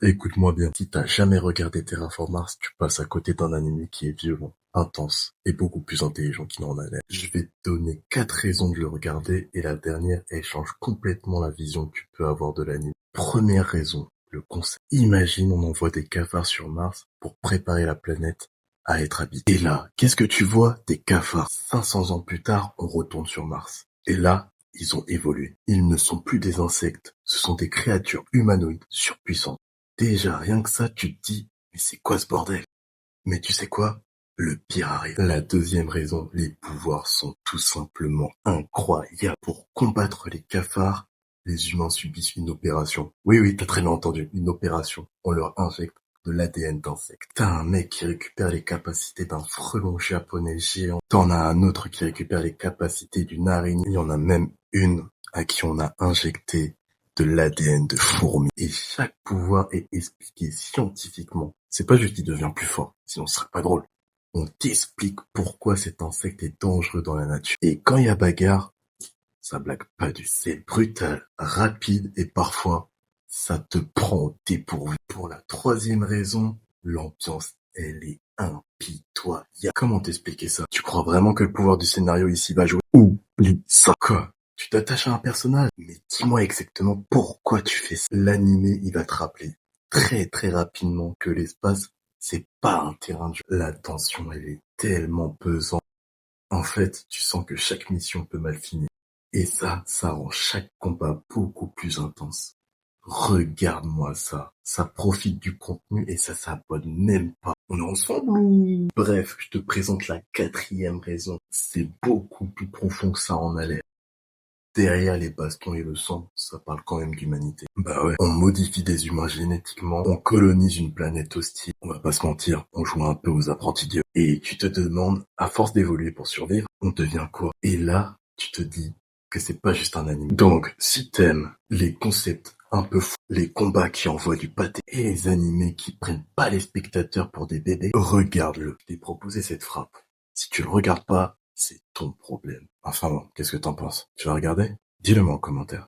Écoute-moi bien. Si t'as jamais regardé Terraform Mars, tu passes à côté d'un anime qui est violent, intense et beaucoup plus intelligent qu'il n'en a l'air. Je vais te donner 4 raisons de le regarder et la dernière, elle change complètement la vision que tu peux avoir de l'anime. Première raison, le concept. Imagine, on envoie des cafards sur Mars pour préparer la planète à être habitée. Et là, qu'est-ce que tu vois? Des cafards. 500 ans plus tard, on retourne sur Mars. Et là, ils ont évolué. Ils ne sont plus des insectes, ce sont des créatures humanoïdes surpuissantes. Déjà, rien que ça, tu te dis, mais c'est quoi ce bordel? Mais tu sais quoi? Le pire arrive. La deuxième raison, les pouvoirs sont tout simplement incroyables. Pour combattre les cafards, les humains subissent une opération. Oui, oui, t'as très bien entendu, une opération. On leur injecte de l'ADN d'insectes. T'as un mec qui récupère les capacités d'un frelon japonais géant. T'en as un autre qui récupère les capacités d'une araignée. Il y en a même une à qui on a injecté de l'ADN de fourmi. Et chaque pouvoir est expliqué scientifiquement. C'est pas juste qu'il devient plus fort, sinon ce serait pas drôle. On t'explique pourquoi cet insecte est dangereux dans la nature. Et quand il y a bagarre, ça blague pas du tout. C'est brutal, rapide et parfois, ça te prend au dépourvu. Pour la troisième raison, l'ambiance, elle est impitoyable. Comment t'expliquer ça? Tu crois vraiment que le pouvoir du scénario ici va jouer? Oublie ça. Quoi? Tu t'attaches à un personnage, mais dis-moi exactement pourquoi tu fais ça. L'animé, il va te rappeler très très rapidement que l'espace, c'est pas un terrain de jeu. La tension, elle est tellement pesante. En fait, tu sens que chaque mission peut mal finir. Et ça rend chaque combat beaucoup plus intense. Regarde-moi ça. Ça profite du contenu et ça s'abonne même pas. On est ensemble ou? Bref, je te présente la quatrième raison. C'est beaucoup plus profond que ça en a l'air. Derrière les bastons et le sang, ça parle quand même d'humanité. Bah ouais, on modifie des humains génétiquement, on colonise une planète hostile. On va pas se mentir, on joue un peu aux apprentis dieux. Et tu te demandes, à force d'évoluer pour survivre, on devient quoi? Et là, tu te dis que c'est pas juste un anime. Donc, si t'aimes les concepts un peu fous, les combats qui envoient du pâté et les animés qui prennent pas les spectateurs pour des bébés, regarde-le. Je t'ai proposé cette frappe. Si tu le regardes pas, c'est ton problème. Enfin bon, qu'est-ce que t'en penses? Tu vas regarder? Dis-le moi en commentaire.